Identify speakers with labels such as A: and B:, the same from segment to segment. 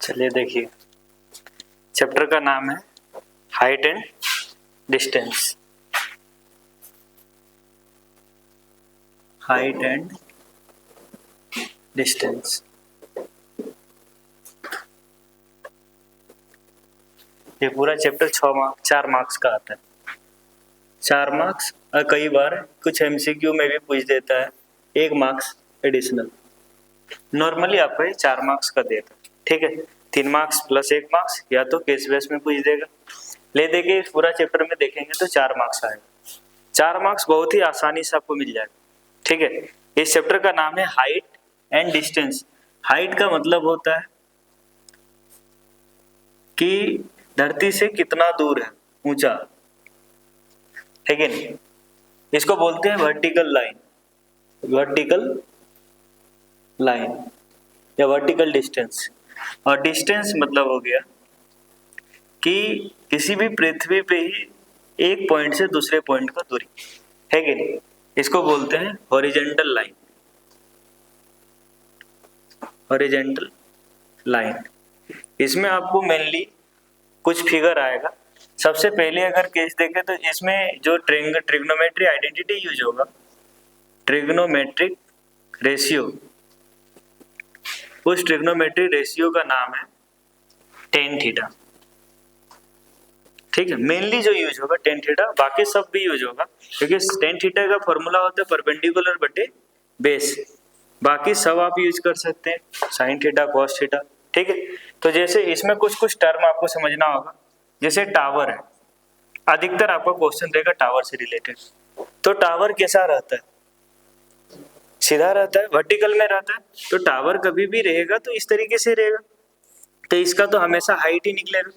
A: चलिए देखिए, चैप्टर का नाम है height and distance. Height and distance, ये पूरा चैप्टर 4 मार्क्स का आता है। 4 मार्क्स और कई बार कुछ एमसीक्यू में भी पूछ देता है 1 मार्क्स एडिशनल। नॉर्मली आपको ये 4 मार्क्स का देगा, ठीक है। 3 मार्क्स प्लस 1 मार्क्स या तो केस बेस में पूछ देगा। ले देंगे पूरा चैप्टर में देखेंगे तो 4 मार्क्स आएगा। 4 मार्क्स बहुत ही आसानी से आपको मिल जाएगा, ठीक है। इस चैप्टर का नाम है हाइट एंड डिस्टेंस। हाइट का मतलब होता है कि धरती से कितना दूर है, ऊंचा, है कि नहीं। इसको बोलते हैं वर्टिकल लाइन, वर्टिकल लाइन या वर्टिकल डिस्टेंस। और डिस्टेंस मतलब हो गया कि किसी भी पृथ्वी पे ही एक पॉइंट से दूसरे पॉइंट का दूरी, है कि नहीं। इसको बोलते हैं हॉरिजॉन्टल लाइन, हॉरिजॉन्टल लाइन। इसमें आपको मेनली कुछ फिगर आएगा। सबसे पहले अगर केस देखें तो इसमें जो ट्रिग्नोमेट्री आइडेंटिटी यूज होगा, ट्रिग्नोमेट्रिक रेशियो, उस ट्रिग्नोमेट्री रेशियो का नाम है टेन थीटा, ठीक है। मेनली जो यूज होगा टेन थीटा, बाकी सब भी यूज होगा क्योंकि टेन थीटा का फॉर्मूला होता है परपेंडिकुलर बटे बेस। बाकी सब आप यूज कर सकते हैं, साइन थीटा, कॉस थीटा, ठीक है। तो जैसे इसमें कुछ टर्म आपको समझना होगा। जैसे टावर है, अधिकतर आपका क्वेश्चन रहेगा टावर से रिलेटेड। तो टावर कैसा रहता है, सीधा रहता है, वर्टिकल में रहता है। तो टावर कभी भी रहेगा तो इस तरीके से रहेगा, तो इसका तो हमेशा हाइट ही निकलेगा,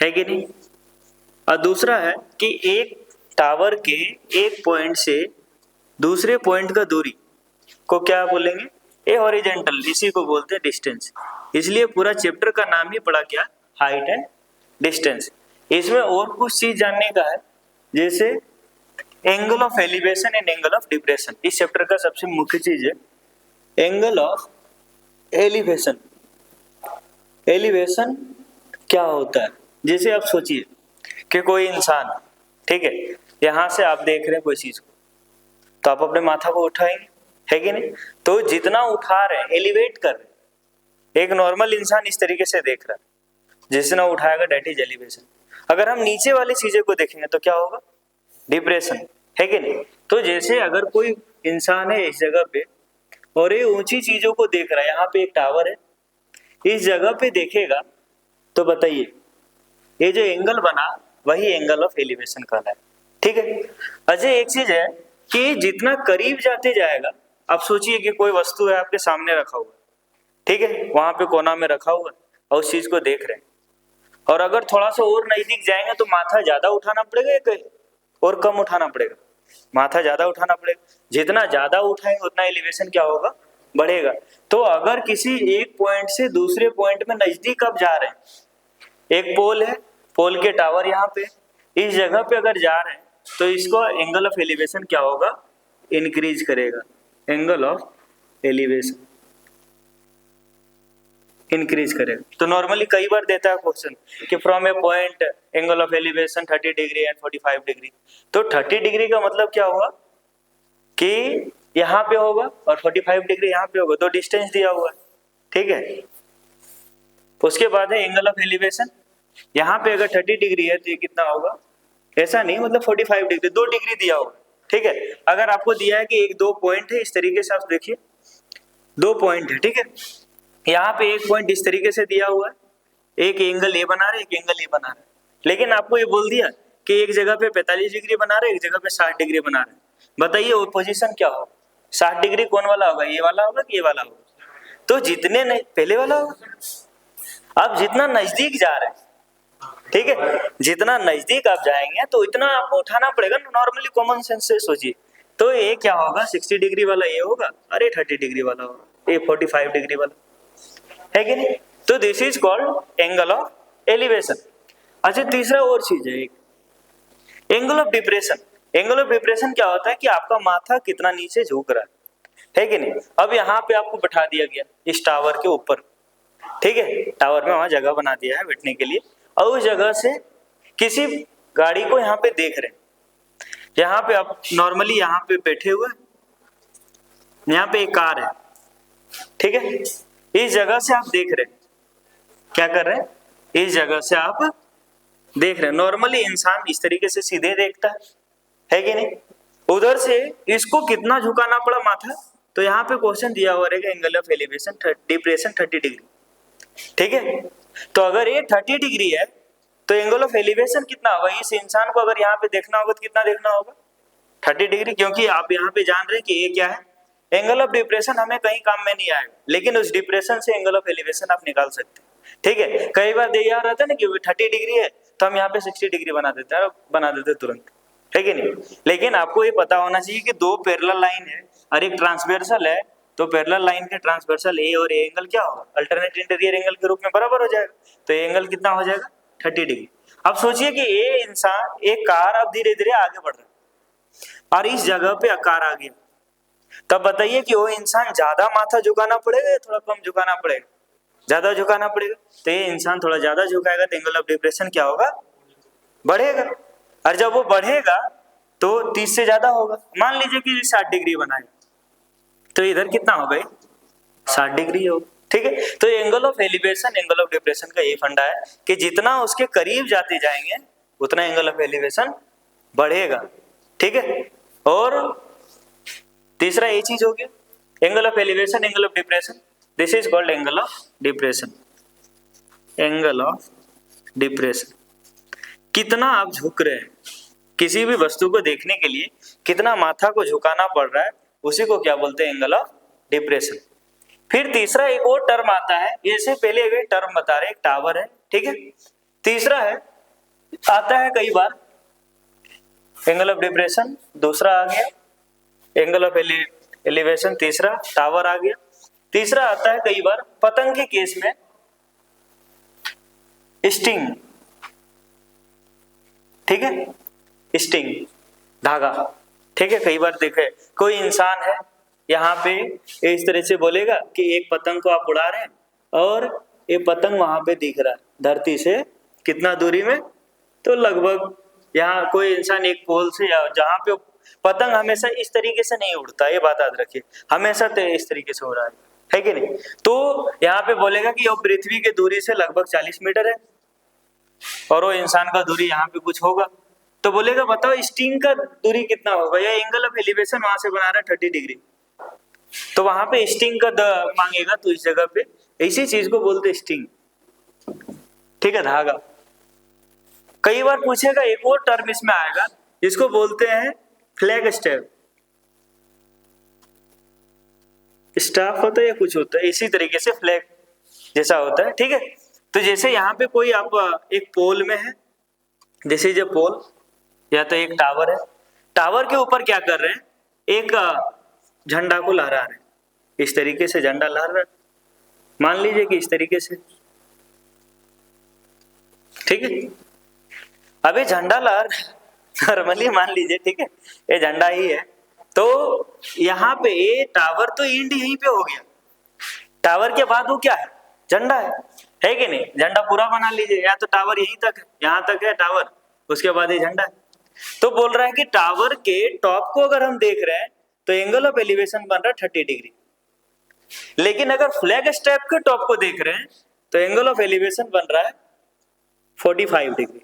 A: है कि नहीं। और दूसरा है कि एक टावर के एक पॉइंट से दूसरे पॉइंट का दूरी को क्या बोलेंगे, ए हॉरिजॉन्टल, इसी को बोलते हैं डिस्टेंस। इसलिए पूरा चैप्टर का नाम ही पड़ा क्या, हाइट एंड डिस्टेंस। इसमें और कुछ चीज जानने का है, जैसे angle of elevation and angle of depression. इस चैप्टर का सबसे मुख्य चीज है एंगल ऑफ एलिवेशन। एलिवेशन क्या होता है, जैसे आप सोचिए कि कोई इंसान, ठीक है, यहां से आप देख रहे हैं कोई चीज को, तो आप अपने माथा को उठाएंगे, है कि नहीं। तो जितना उठा रहे हैं, एलिवेट कर रहे हैं। एक नॉर्मल इंसान इस तरीके से देख रहा है, जितना उठाएगा डेट इज एलिवेशन। अगर हम नीचे वाली चीजें को देखेंगे तो क्या होगा, डिप्रेशन, है कि नहीं। तो जैसे अगर कोई इंसान है इस जगह पे और ये ऊंची चीजों को देख रहा है, यहाँ पे एक टावर है, इस जगह पे देखेगा, तो बताइए ये जो एंगल बना वही एंगल ऑफ एलिवेशन कहलाता है, ठीक है। अजय एक चीज है कि जितना करीब जाते जाएगा, आप सोचिए कि कोई वस्तु है आपके सामने रखा हुआ, ठीक है, वहां पे कोना में रखा हुआ और उस चीज को देख रहे हैं, और अगर थोड़ा सा और नजदीक जाएंगे तो माथा ज्यादा उठाना पड़ेगा या और कम उठाना पड़ेगा, माथा ज्यादा उठाना पड़ेगा। जितना ज्यादा उठाएंगे उतना एलिवेशन क्या होगा, बढ़ेगा। तो अगर किसी एक पॉइंट से दूसरे पॉइंट में नजदीक आप जा रहे हैं, एक पोल है, पोल के टावर यहाँ पे, इस जगह पे अगर जा रहे हैं तो इसको एंगल ऑफ एलिवेशन क्या होगा, इंक्रीज करेगा। एंगल ऑफ एलिवेशन इंक्रीज करेगा। तो नॉर्मली कई बार देता है क्वेश्चन कि from A point angle of elevation 30 degree and 45 degree. तो 30 डिग्री का मतलब क्या हुआ कि यहाँ पे होगा और 45 डिग्री यहाँ पे होगा, तो डिस्टेंस दिया हुआ है, ठीक है। उसके बाद है एंगल ऑफ एलिवेशन। यहाँ पे अगर 30 डिग्री है तो ये कितना होगा, ऐसा नहीं, मतलब 45 डिग्री, 2 डिग्री दिया होगा, ठीक है। अगर आपको दिया है कि 1-2 पॉइंट है, इस तरीके से आप देखिए 2 पॉइंट है, ठीक है। यहाँ पे एक पॉइंट इस तरीके से दिया हुआ है, एक एंगल ए बना रहे, एक एंगल ए बना रहे, लेकिन आपको ये बोल दिया कि एक जगह पे 45 डिग्री बना रहे, एक जगह पे 60 डिग्री बना रहे। बताइए वो पोजीशन क्या होगा, 60 डिग्री कौन वाला होगा, ये वाला होगा कि ये वाला होगा। तो जितने पहले वाला होगा। आप जितना नजदीक जा रहे हैं, ठीक है, जितना नजदीक आप जाएंगे तो इतना आपको उठाना पड़ेगा। नॉर्मली कॉमन सेंस से सोचिए, तो ये क्या होगा, 60 डिग्री वाला ये होगा, अरे 30 डिग्री वाला होगा, ये 45 डिग्री वाला, है कि नहीं। तो this is called angle of elevation. अच्छा, तीसरा और चीज है एक angle of depression. Angle of depression क्या होता है कि आपका माथा कितना नीचे झुक रहा है कि नहीं। अब यहाँ पे आपको बैठा दिया गया इस टावर के ऊपर, ठीक है, टावर में वहां जगह बना दिया है बैठने के लिए, और उस जगह से किसी गाड़ी को यहाँ पे देख रहे हैं। यहाँ पे आप नॉर्मली यहाँ पे बैठे हुए, यहाँ पे एक कार है, ठीक है, इस जगह से आप देख रहे हैं, क्या कर रहे हैं, इस जगह से आप देख रहे हैं। नॉर्मली इंसान इस तरीके से सीधे देखता है कि नहीं, उधर से इसको कितना झुकाना पड़ा माथा, तो यहाँ पे क्वेश्चन दिया हुआ रहेगा angle of elevation depression 30 degree, ठीक है। तो अगर ये 30 डिग्री है तो एंगल ऑफ एलिवेशन कितना होगा, इस इंसान को अगर यहाँ पे देखना होगा तो कितना देखना होगा, 30 डिग्री, क्योंकि आप यहाँ पे जान रहे हैं कि ये क्या है, एंगल ऑफ डिप्रेशन हमें कहीं काम में नहीं आएगा, लेकिन उस डिप्रेशन से एंगल ऑफ एलिवेशन आप निकाल सकते हैं, ठीक है। कई बार दिया रहता है ना कि 30 डिग्री है तो हम यहाँ पे 60 डिग्री बना देते तुरंत, है कि नहीं। लेकिन आपको ये पता होना चाहिए कि दो पैरेलल लाइन है और एक ट्रांसवर्सल है, तो पैरेलल लाइन के ट्रांसवर्सल ए और ए एंगल क्या होगा, अल्टरनेट इंटीरियर एंगल के रूप में बराबर हो जाएगा, तो ये एंगल कितना हो जाएगा, 30 डिग्री। अब सोचिए कि ये इंसान, एक कार अब धीरे धीरे आगे बढ़ रहा है और इस जगह पे कार आ गया, तब बताइए कि वो इंसान ज्यादा माथा झुकाना पड़ेगा या थोड़ा कम झुकाना पड़ेगा, ज्यादा झुकाना पड़ेगा। तो ये इंसान थोड़ा ज्यादा झुकाएगा तो एंगल ऑफ डिप्रेशन क्या होगा, बढ़ेगा, और जब वो बढ़ेगा तो 30 से ज्यादा होगा। मान लीजिए कि 60 डिग्री बनाए तो इधर कितना होगा, 60 डिग्री होगा, ठीक है। तो angle of elevation angle of depression का ये फंडा है कि जितना उसके करीब जाते जाएंगे उतना एंगल ऑफ एलिवेशन बढ़ेगा, ठीक है। और तीसरा ये चीज हो गया, angle of elevation angle of depression, this is called angle of depression. Angle of depression, कितना आप झुक रहे हैं, किसी भी वस्तु को देखने के लिए कितना माथा को झुकाना पड़ रहा है, उसी को क्या बोलते हैं, एंगल ऑफ डिप्रेशन। फिर तीसरा एक और टर्म आता है, इससे पहले एक टर्म बता रहे, एक टावर है, ठीक है। तीसरा है, आता है कई बार एंगल ऑफ डिप्रेशन, दूसरा आ गया एंगल ऑफ एलिवेशन, तीसरा टावर आ गया। तीसरा आता है कई बार पतंग के केस में स्टिंग, ठीक है, स्टिंग धागा, ठीक है। कई बार देखे कोई इंसान है यहाँ पे इस तरह से बोलेगा कि एक पतंग को आप उड़ा रहे हैं और ये पतंग वहां पे दिख रहा है धरती से कितना दूरी में, तो लगभग यहाँ कोई इंसान एक पोल से, या जहाँ पे पतंग हमेशा इस तरीके से नहीं उड़ता, ये बात याद रखिए, हमेशा इस तरीके से उड़ रहा है कि नहीं। तो यहाँ पे बोलेगा कि वो पृथ्वी की दूरी से लगभग 40 मीटर है और वो इंसान का दूरी यहाँ पे कुछ होगा, तो बोलेगा बताओ स्टिंग का दूरी कितना होगा, या एंगल ऑफ एलिवेशन वहां से बना रहा है 30 डिग्री, तो वहां पे स्टिंग का मांगेगा, तो इस जगह पे इसी चीज को बोलते स्टिंग, ठीक है, धागा। कई बार पूछेगा, एक और टर्म इसमें आएगा, इसको बोलते हैं फ्लैग स्टेप, स्टाफ होता है या कुछ होता है, इसी तरीके से फ्लैग जैसा होता है, ठीक है। तो जैसे यहाँ पे कोई आप एक पोल में है, दिस इज ए पोल, या तो एक टावर है, टावर के ऊपर क्या कर रहे हैं, एक झंडा को लहरा रहे हैं, इस तरीके से झंडा लहरा रहा है, मान लीजिए कि इस तरीके से, ठीक है। अभी झंडा लहर नॉर्मली मान लीजिए, ठीक है, ये झंडा ही है, तो यहाँ पे ये टावर तो एंड यहीं पे हो गया, टावर के बाद वो क्या है, झंडा है कि नहीं, झंडा पूरा बना लीजिए, या तो टावर यहीं तक है, यहाँ तक है टावर, उसके बाद ये झंडा है। तो बोल रहा है कि टावर के टॉप को अगर हम देख रहे हैं तो एंगल ऑफ एलिवेशन बन रहा है 30 डिग्री, लेकिन अगर फ्लैग स्टेप के टॉप को देख रहे हैं तो एंगल ऑफ एलिवेशन बन रहा है 45 डिग्री।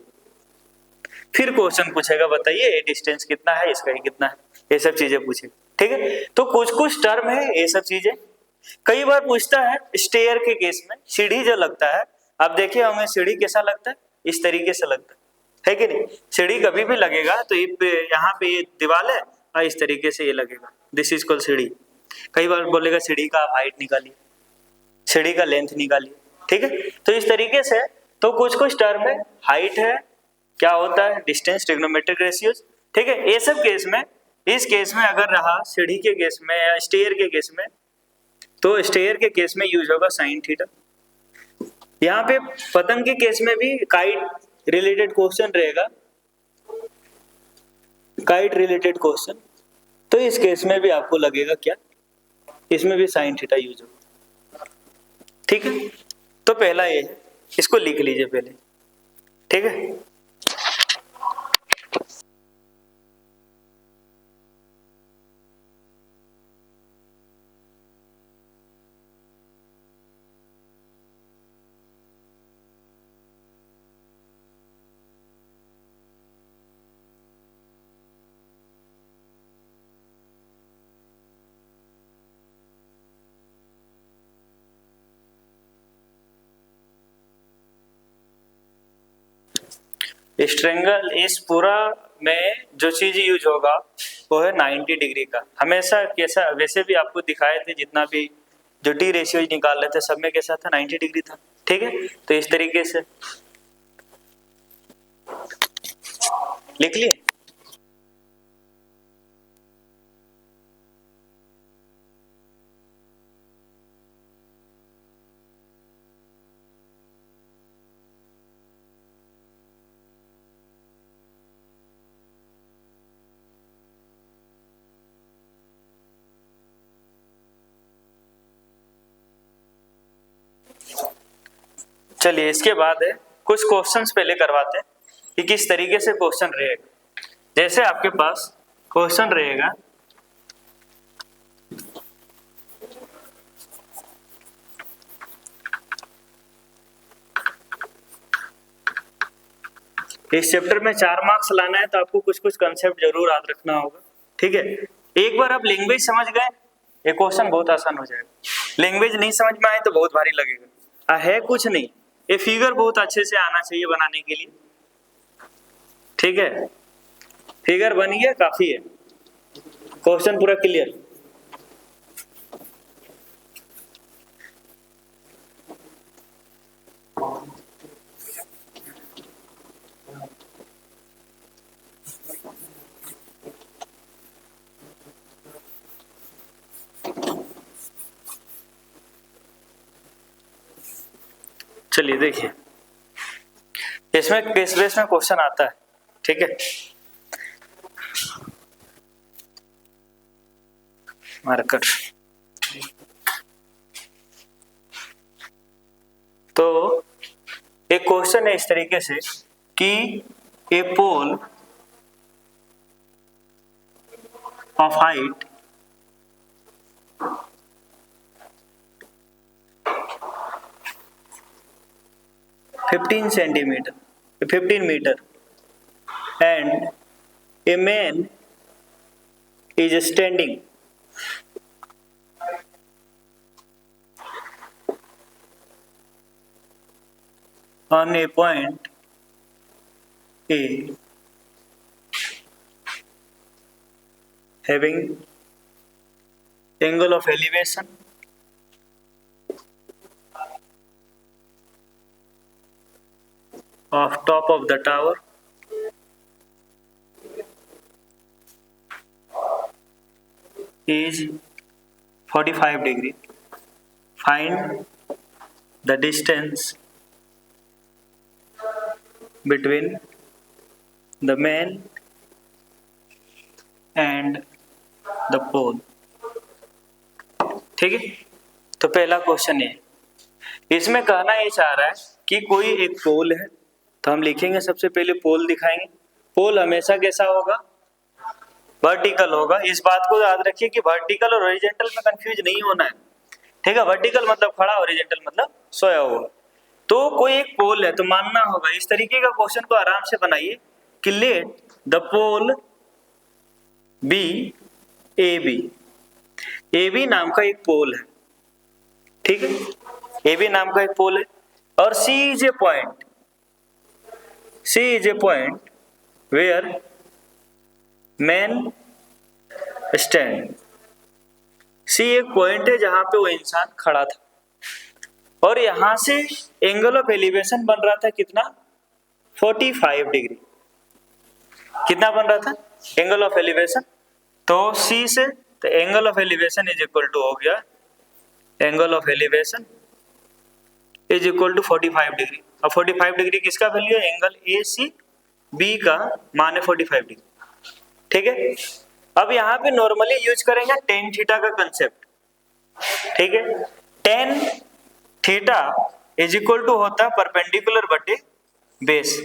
A: फिर क्वेश्चन पूछेगा, बताइए ये डिस्टेंस कितना है, इसका ही कितना है, ये सब चीजें पूछेगा, ठीक है। तो कुछ कुछ टर्म है, ये सब चीजें कई बार पूछता है। स्टेयर के केस में सीढ़ी जो लगता है, आप देखिए हमें सीढ़ी कैसा लगता है, इस तरीके से लगता है कि नहीं, सीढ़ी कभी भी लगेगा तो यहाँ पे ये दीवार है और इस तरीके से ये लगेगा, दिस इज कॉल्ड सीढ़ी। कई बार बोलेगा सीढ़ी का हाइट निकालिए, सीढ़ी का लेंथ निकालिए, ठीक है। तो इस तरीके से तो कुछ कुछ टर्म है, हाइट है, क्या होता है डिस्टेंस, ट्रिग्नोमेट्रिक रेशियोज, ठीक है। ये सब केस में, इस केस में अगर रहा सीढ़ी के केस में या स्टेयर के केस में, तो स्टेयर के केस में यूज होगा साइन थीटा। यहाँ पे पतंग के केस में भी काइट रिलेटेड क्वेश्चन रहेगा, काइट रिलेटेड क्वेश्चन, तो इस केस में भी आपको लगेगा क्या, इसमें भी साइन थीटा यूज होगा, ठीक है। तो पहला ये है, इसको लिख लीजिए पहले, ठीक है। स्ट्रेंगल इस पूरा में जो चीज यूज होगा वो है 90 डिग्री का। हमेशा कैसा, वैसे भी आपको दिखाए थे जितना भी जो टी रेशियो निकाल रहे थे सब में कैसा था, 90 डिग्री था, ठीक है। तो इस तरीके से लिख लिए। चलिए इसके बाद है कुछ क्वेश्चंस पहले करवाते हैं कि किस तरीके से क्वेश्चन रहेगा। जैसे आपके पास क्वेश्चन रहेगा इस चैप्टर में 4 मार्क्स लाना है तो आपको कुछ कुछ कंसेप्ट जरूर याद रखना होगा, ठीक है। एक बार आप लैंग्वेज समझ गए ये क्वेश्चन बहुत आसान हो जाएगा। लैंग्वेज नहीं समझ में आए तो बहुत भारी लगेगा। है कुछ नहीं, ये फिगर बहुत अच्छे से आना चाहिए बनाने के लिए, ठीक है। फिगर बन गया काफी है, क्वेश्चन पूरा क्लियर। चलिए देखिए इसमें किस बेस में क्वेश्चन आता है, ठीक है। मार्कर तो एक क्वेश्चन है इस तरीके से कि a pole of height 15 meter and a man is standing on a point A having angle of elevation of top of the tower is 45 degree. Find the distance between the man and the pole. ठीक है, तो पहला question है, इसमें कहना ये चाह रहा है कि कोई एक पोल है, तो हम लिखेंगे सबसे पहले पोल दिखाएंगे। पोल हमेशा कैसा होगा, वर्टिकल होगा। इस बात को याद रखिए कि वर्टिकल और हॉरिजॉन्टल में कंफ्यूज नहीं होना है, ठीक है। वर्टिकल मतलब खड़ा, हॉरिजॉन्टल मतलब सोया हुआ। तो कोई एक पोल है तो मानना होगा, इस तरीके का क्वेश्चन को आराम से बनाइए कि let the pole be A B. A B नाम का एक पोल है, ठीक है। ए बी नाम का एक पोल है और C is a point, C is a point where man stand. C एक पॉइंट है जहां पे वो इंसान खड़ा था और यहां से एंगल ऑफ एलिवेशन बन रहा था कितना, 45 डिग्री। कितना बन रहा था एंगल ऑफ एलिवेशन, तो सी से तो angle of elevation is equal to हो गया, angle of elevation is equal to 45 degree. अब 45 डिग्री किसका वैल्यू है, एंगल ए सी बी का मान है 45 डिग्री, ठीक है। अब यहाँ पे नॉर्मली यूज करेंगे टेन थीटा का कंसेप्ट, ठीक है। Tan theta is equal to होता है परपेंडिकुलर बटे बेस।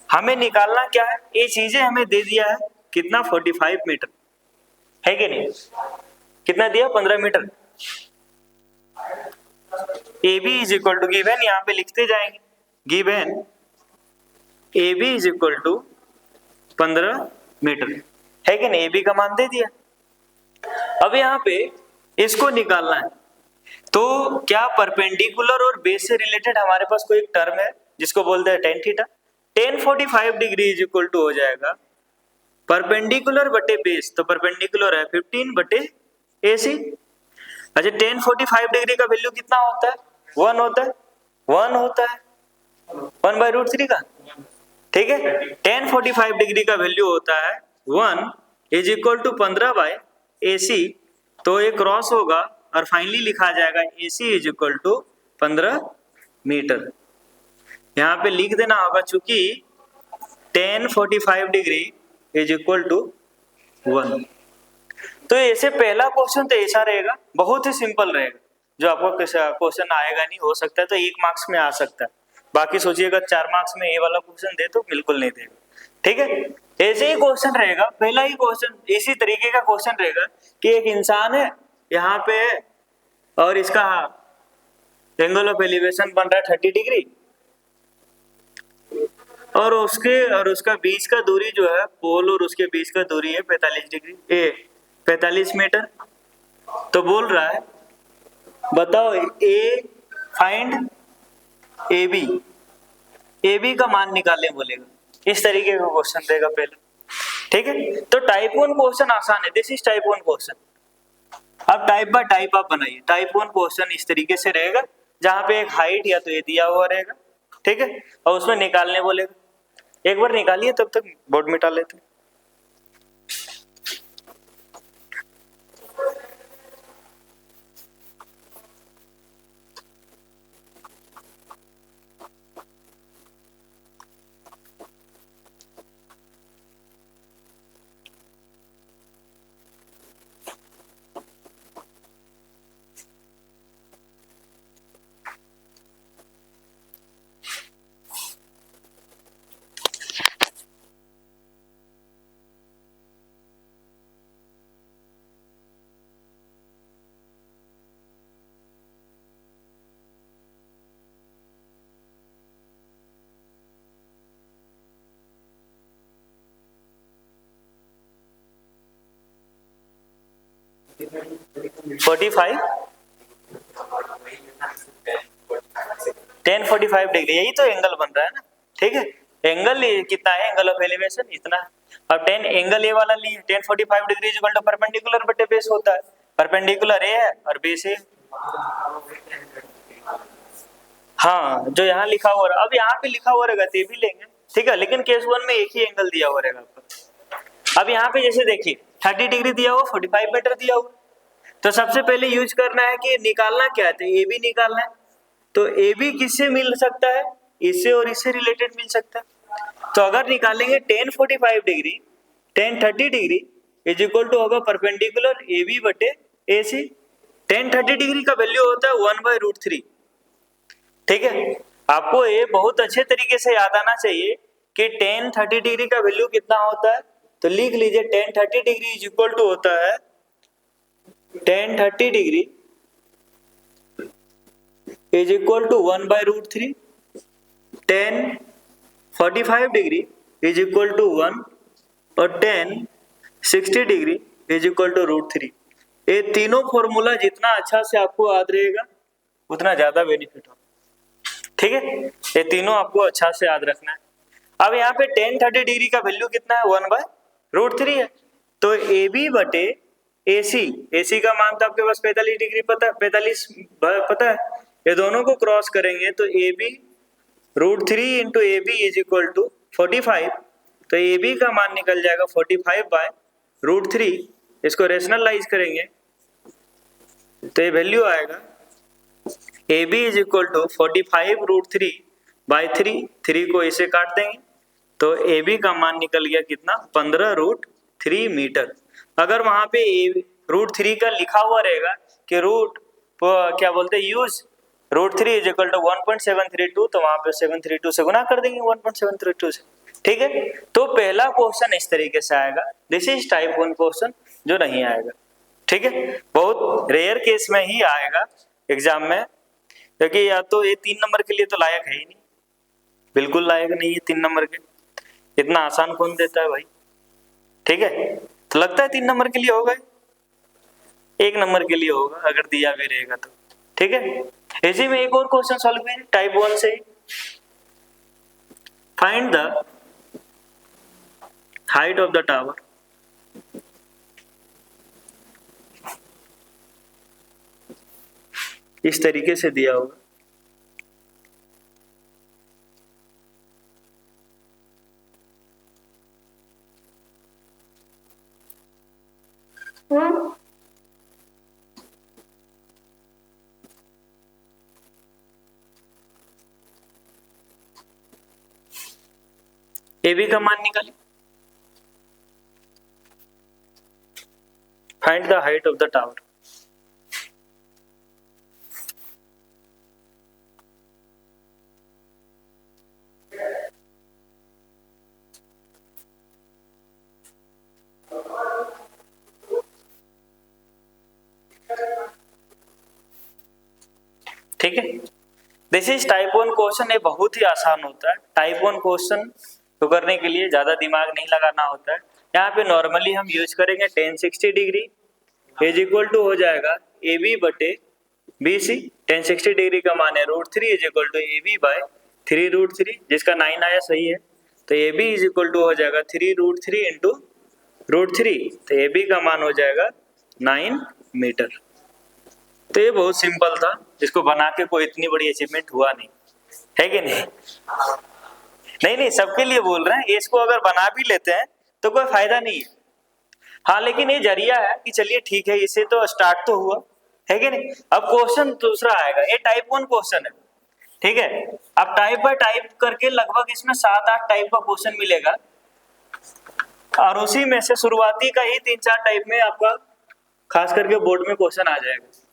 A: हमें निकालना क्या है, ये चीजें हमें दे दिया है कितना 45 मीटर, है कि नहीं? कितना दिया 15 meter. A B is equal to given, यहाँ पे लिखते जाएंगे given A B is equal to 15 meter, है कि नहीं? ए बी का मान दे दिया। अब यहाँ पे इसको निकालना है, तो क्या परपेंडिकुलर और बेस से रिलेटेड हमारे पास कोई एक टर्म है जिसको बोलते हैं tan theta. Tan 45 degree is equal to हो जाएगा परपेंडिकुलर बटे बेस, तो परपेंडिकुलर है 15 बटे AC। अच्छा, टेन 45 डिग्री का वैल्यू कितना होता है? 1 होता है, 1 होता है 1/√3 का, ठीक है। टेन 45 डिग्री का वैल्यू होता है 1 इज इक्वल टू 15/AC, तो ये क्रॉस होगा और फाइनली लिखा जाएगा AC is equal to 15 meter. यहाँ पे लिख देना होगा, चूंकि tan 45 degree is equal to 1। तो ऐसे पहला क्वेश्चन तो ऐसा रहेगा, बहुत ही सिंपल रहेगा, जो आपको क्वेश्चन आएगा नहीं, हो सकता है तो 1 मार्क्स में आ सकता है, बाकी सोचिएगा 4 मार्क्स में ये वाला क्वेश्चन दे तो बिल्कुल नहीं देगा, ठीक है। ऐसे ही क्वेश्चन रहेगा, पहला ही क्वेश्चन इसी तरीके का क्वेश्चन रहेगा कि एक इंसान है यहाँ पे और इसका एंगल ऑफ एलिवेशन बन रहा है 30 डिग्री, और उसका बीच का दूरी जो है, पोल और उसके बीच का दूरी है 45 डिग्री 45 मीटर। तो बोल रहा है बताओ फाइंड ए बी का मान निकालने बोलेगा, इस तरीके का क्वेश्चन देगा पहले, ठीक है। तो टाइप 1 क्वेश्चन आसान है, दिस इज टाइप 1 क्वेश्चन। अब टाइप बाय टाइप आप बनाइए। टाइप 1 क्वेश्चन इस तरीके से रहेगा, जहां पे एक हाइट या तो ये दिया हुआ रहेगा, ठीक है, और उसमें निकालने बोलेगा। एक बार निकालिए, तब तक बोर्ड मिटा लेते हैं। फोर्टी फाइव 1045 डिग्री, यही तो एंगल बन रहा है ना, ठीक है। एंगल कितना है, एंगल ऑफ एलिवेशन इतना है। अब 10 एंगल ए वाला लिए, 1045 डिग्री इक्वल टू परपेंडिकुलर बटे बेस होता है, परपेंडिकुलर ए है और बेस ए। हाँ, जो यहाँ लिखा हुआ है, अब यहाँ पे लिखा हुआ रहेगा तो ये भी लेंगे, ठीक है, लेकिन केस 1 में एक ही एंगल दिया हुआ रहेगा आपको। अब यहाँ पे जैसे देखिए 30 डिग्री दिया हुआ, 45 मीटर दिया हुआ, तो सबसे पहले यूज करना है कि निकालना क्या है, तो ए बी निकालना है। तो ए बी किससे मिल सकता है, इससे और इससे रिलेटेड मिल सकता है। तो अगर निकालेंगे 1045 degree 1030 degree is equal to होगा परपेंडिकुलर ए बी बटे ए सी। 1030 डिग्री का वैल्यू होता है 1/√3, ठीक है। आपको ये बहुत अच्छे तरीके से याद आना चाहिए कि 1030 डिग्री का वैल्यू कितना होता है, तो लिख लीजिए 1030 डिग्री इज इक्वल टू होता है 1030 degree is equal to 1/√3, 1045 degree is equal to 1 और 1060 डिग्री इज इक्वल टू √3। ये तीनों फॉर्मूला जितना अच्छा से आपको याद रहेगा उतना ज्यादा बेनिफिट होगा, ठीक है। ये तीनों आपको अच्छा से याद रखना है। अब यहाँ पे 1030 डिग्री का वैल्यू कितना है, 1/√3 है। तो ए बी बटे ए सी का मान तो आपके पास 45 डिग्री पैंतालीस पता है, ये दोनों को क्रॉस करेंगे तो A B √3 into A B is equal to 45। तो ए बी का मान निकल जाएगा 45/√3। इसको रेशनलाइज करेंगे तो ये वैल्यू आएगा A B is equal to 45√3/3, 3 को इसे काट देंगे तो ए बी का मान निकल गया कितना, 15√3 मीटर। अगर वहां पे √3 का लिखा हुआ रहेगा कि रूट क्या बोलते हैं यूज √3 इज इक्वल टू 1.732, तो वहां पे 732 से गुना कर देंगे 1.732 से, ठीक है। तो पहला क्वेश्चन इस तरीके से आएगा, दिस इज टाइप 1 क्वेश्चन जो नहीं आएगा, ठीक है। बहुत रेयर केस में ही आएगा एग्जाम में, क्योंकि या तो ये 3 नंबर के लिए तो लायक है ही नहीं, बिल्कुल लायक नहीं है 3 नंबर के, इतना आसान कौन देता है भाई, ठीक है। तो लगता है 3 नंबर के लिए होगा, 1 नंबर के लिए होगा अगर दिया भी रहेगा तो, ठीक है। इसी में एक और क्वेश्चन सॉल्व करें टाइप 1 से, find the height of the tower, इस तरीके से दिया होगा, ए बी का मान निकालिए, find the height of the tower. ठीक है, दिस इज टाइप 1 क्वेश्चन, ये बहुत ही आसान होता है। टाइप 1 क्वेश्चन को करने के लिए ज्यादा दिमाग नहीं लगाना होता है। यहाँ पे नॉर्मली हम यूज करेंगे tan 60 degree is equal to हो जाएगा ए बी बटे बी सी। tan 60 डिग्री का मान है √3 is equal to A B by 3√3, जिसका 9 आया सही है। तो A B is equal to हो जाएगा 3√3 इंटू √3, तो ए बी का मान हो जाएगा 9 मीटर। तो ये बहुत सिंपल था, इसको बना के कोई इतनी बड़ी अचीवमेंट हुआ नहीं, है कि नहीं? नहीं सबके लिए बोल रहे हैं, इसको अगर बना भी लेते हैं तो कोई फायदा नहीं है। हाँ, लेकिन ये जरिया है कि चलिए ठीक है, इससे तो स्टार्ट तो हुआ, है कि नहीं। अब क्वेश्चन दूसरा आएगा, ये टाइप 1 क्वेश्चन है, ठीक है। अब टाइप बाय टाइप करके लगभग इसमें 7-8 टाइप का क्वेश्चन मिलेगा, और उसी में से शुरुआती का ही 3-4 टाइप में आपका खास करके बोर्ड में क्वेश्चन आ जाएगा।